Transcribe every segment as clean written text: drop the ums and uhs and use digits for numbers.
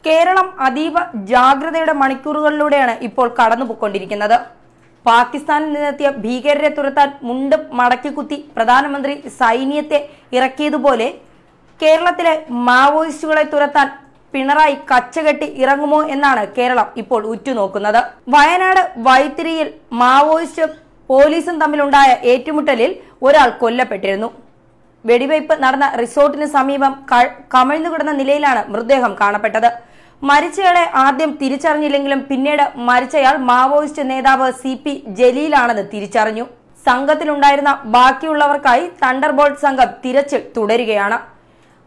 കേരളം അതീവ ജാഗ്രതയുടെ മണിക്കൂറുകളിലൂടെയാണ് ഇപ്പോൾ കടന്നുപോയിക്കൊണ്ടിരിക്കുന്നത്. പാകിസ്ഥാനിൽ നിന്നെത്തിയ ഭീകരരെ തുരത്താൻ മുണ്ട് മടക്കിക്കുത്തി പ്രധാനമന്ത്രി സൈന്യത്തെ ഇറക്കിയതുപോലെ കേരളത്തിലെ മാവോയിസ്റ്റുകളെ തുരത്താൻ പിണറായി കച്ചകെട്ടി ഇറങ്ങുമോ എന്നാണ് കേരളം ഇപ്പോൾ ഉറ്റുനോക്കുന്നത്. വയനാട് വൈത്തിരിയിൽ മാവോയിസ്റ്റ് പോലീസും തമ്മിലുണ്ടായ ഏറ്റുമുട്ടലിൽ ഒരാൾ കൊല്ലപ്പെട്ടിരുന്നു. വെടിവയ്പ് നടന്ന റിസോർട്ടിന് സമീപം കമിഴ്ന്നുകിടന്ന നിലയിലാണ് മൃതദേഹം കാണപ്പെട്ടത്. മരിച്ചയാളെ ആദ്യം തിരിച്ചറിഞ്ഞില്ലെങ്കിലും പിന്നീട് മരിച്ചയാൾ മാവോയിസ്റ്റ് നേതാവ് CP ജലീലാണെന്ന് തിരിച്ചറിഞ്ഞു. സംഘത്തിലുണ്ടായിരുന്ന ബാക്കിയുള്ളവർക്കായി തണ്ടർബോൾട്ട് സംഘം തിരച്ചിൽ തുടരുകയാണ്.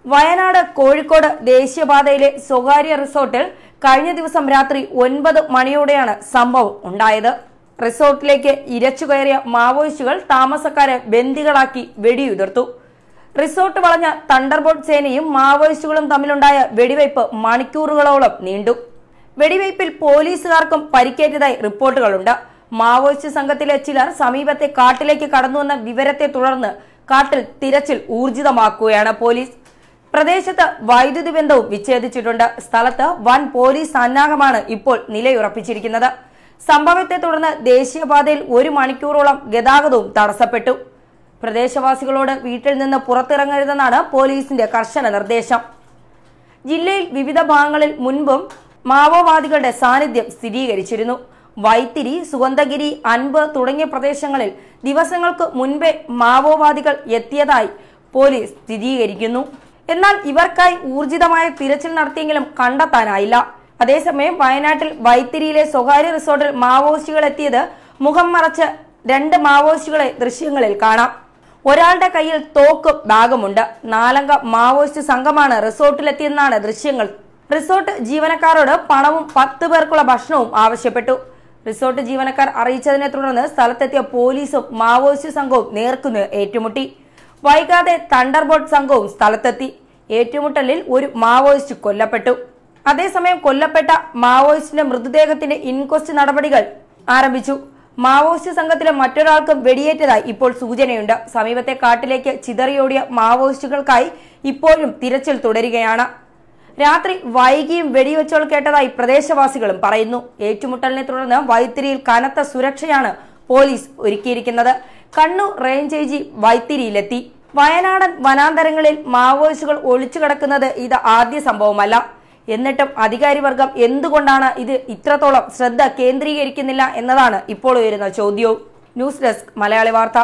വയനാട് കോഴിക്കോട് ദേശീയപാതയിലെ സ്വകാര്യ റിസോർട്ടിൽ കഴിഞ്ഞ ദിവസം രാത്രി 9 മണിയോടെയാണ് സംഭവം ഉണ്ടായത്. റിസോർട്ടിലേക്ക് ഇരച്ചുകയറിയ മാവോയിസ്റ്റുകൾ താമസക്കാരെ ബന്ദികളാക്കി വെടിയുതിർത്തു. റിസോർട്ട് വളഞ്ഞ തണ്ടർബോൾട്ട് സേനയും മാവോയിസ്റ്റുകളും തമ്മിലുണ്ടായ വെടിവയ്പ് മണിക്കൂറുകളോളം നീണ്ടു. വെടിവയ്പിൽ പോലീസുകാർക്കും പരിക്കേറ്റതായി റിപ്പോർട്ടുകളുണ്ട്. മാവോയിസ്റ്റ് സംഘത്തിലെ ചിലർ സമീപത്തെ കാട്ടിലേക്ക് കടന്നുവന്ന വിവരത്തെ തുടർന്ന് കാട്ടിൽ തിരച്ചിൽ ഊർജിതമാക്കുകയാണ് പോലീസ്. പ്രദേശത്ത് വൈദ്യുതി ബന്ധവും വിച്ഛേദിച്ചിട്ടുണ്ട്. സ്ഥലത്ത് വൻ പോലീസ് സന്നാഹമാണ് ഇപ്പോൾ നിലയുറപ്പിച്ചിരിക്കുന്നത്. സംഭവത്തെ തുടർന്ന് ദേശീയപാതയിൽ 1 മണിക്കൂറോളം ഗതാഗതവും തടസ്സപ്പെട്ടു. പ്രദേശവാസികളോട് വീട്ടിൽ നിന്ന് പുറത്തിറങ്ങരുതെന്നാണ് പോലീസിന്റെ കർശന നിർദ്ദേശം. ജില്ലയിൽ വിവിധ ഭാഗങ്ങളിൽ മുൻപും മാവോവാദികളുടെ സാന്നിധ്യം സ്ഥിരീകരിച്ചിരുന്നു. വൈത്തിരി, സുഗന്ധഗിരി, അൻപ് തുടങ്ങിയ പ്രദേശങ്ങളിൽ ദിവസങ്ങൾക്ക് മുൻപേ മാവോവാദികൾ എത്തിയതായി പോലീസ് സ്ഥിരീകരിക്കുന്നു. എന്നാൽ ഇവർക്കായി ഊർജിതമായ തിരച്ചിൽ നടത്തിയെങ്കിലും കണ്ടെത്താനായില്ല. അതേസമയം വയനാട്ടിൽ വൈത്തിരിയിലെ സ്വകാര്യ റിസോർട്ടിൽ മാവോയിസ്റ്റുകൾ എത്തിയത് മുഖം മറച്ച് 2 മാവോയിസ്റ്റുകളെ ദൃശ്യങ്ങളിൽ കാണാം. ഒരാളുടെ കയ്യിൽ തോക്കും ബാഗുമുണ്ട്. 4 അംഗ മാവോയിസ്റ്റ് സംഘമാണ് റിസോർട്ടിലെത്തിയെന്നാണ് ദൃശ്യങ്ങൾ. റിസോർട്ട് ജീവനക്കാരോട് പണവും 10 പേർക്കുള്ള ഭക്ഷണവും ആവശ്യപ്പെട്ടു. റിസോർട്ട് ജീവനക്കാർ അറിയിച്ചതിനെ തുടർന്ന് സ്ഥലത്തെത്തിയ പോലീസും മാവോയിസ്റ്റ് സംഘവും നേർക്കുനേർ ഏറ്റുമുട്ടി. വൈകാതെ തണ്ടർബോൾട്ട് സംഘവും സ്ഥലത്തെത്തി. ഏറ്റുമുട്ടലിൽ ഒരു മാവോയിസ്റ്റ് കൊല്ലപ്പെട്ടു. അതേസമയം കൊല്ലപ്പെട്ട മാവോയിസ്റ്റിന്റെ മൃതദേഹത്തിന്റെ ഇൻക്വസ്റ്റ് നടപടികൾ ആരംഭിച്ചു. മാവോയിസ്റ്റ് സംഘത്തിലെ മറ്റൊരാൾക്കും വെടിയേറ്റതായി ഇപ്പോൾ സൂചനയുണ്ട്. സമീപത്തെ കാട്ടിലേക്ക് ചിതറിയോടിയ മാവോയിസ്റ്റുകൾക്കായി ഇപ്പോഴും തിരച്ചിൽ തുടരുകയാണ്. രാത്രി വൈകിയും വെടിവെച്ചുകൾ കേട്ടതായി പ്രദേശവാസികളും പറയുന്നു. ഏറ്റുമുട്ടലിനെ തുടർന്ന് വൈത്തിരിയിൽ കനത്ത സുരക്ഷയാണ് പോലീസ് ഒരുക്കിയിരിക്കുന്നത്. Kannur range IG വൈത്തിരിയിലെത്തി. വയനാടൻ വനാന്തരങ്ങളിൽ മാവോയിസ്റ്റുകൾ ഒളിച്ചു കിടക്കുന്നത് ഇത് ആദ്യ സംഭവമല്ല. എന്നിട്ടും അധികാരിവർഗം എന്തുകൊണ്ടാണ് ഇത് ഇത്രത്തോളം ശ്രദ്ധ കേന്ദ്രീകരിക്കുന്നില്ല എന്നതാണ് ഇപ്പോൾ ഉയരുന്ന ചോദ്യവും. ന്യൂസ് ഡെസ്ക് മലയാളി വാർത്ത.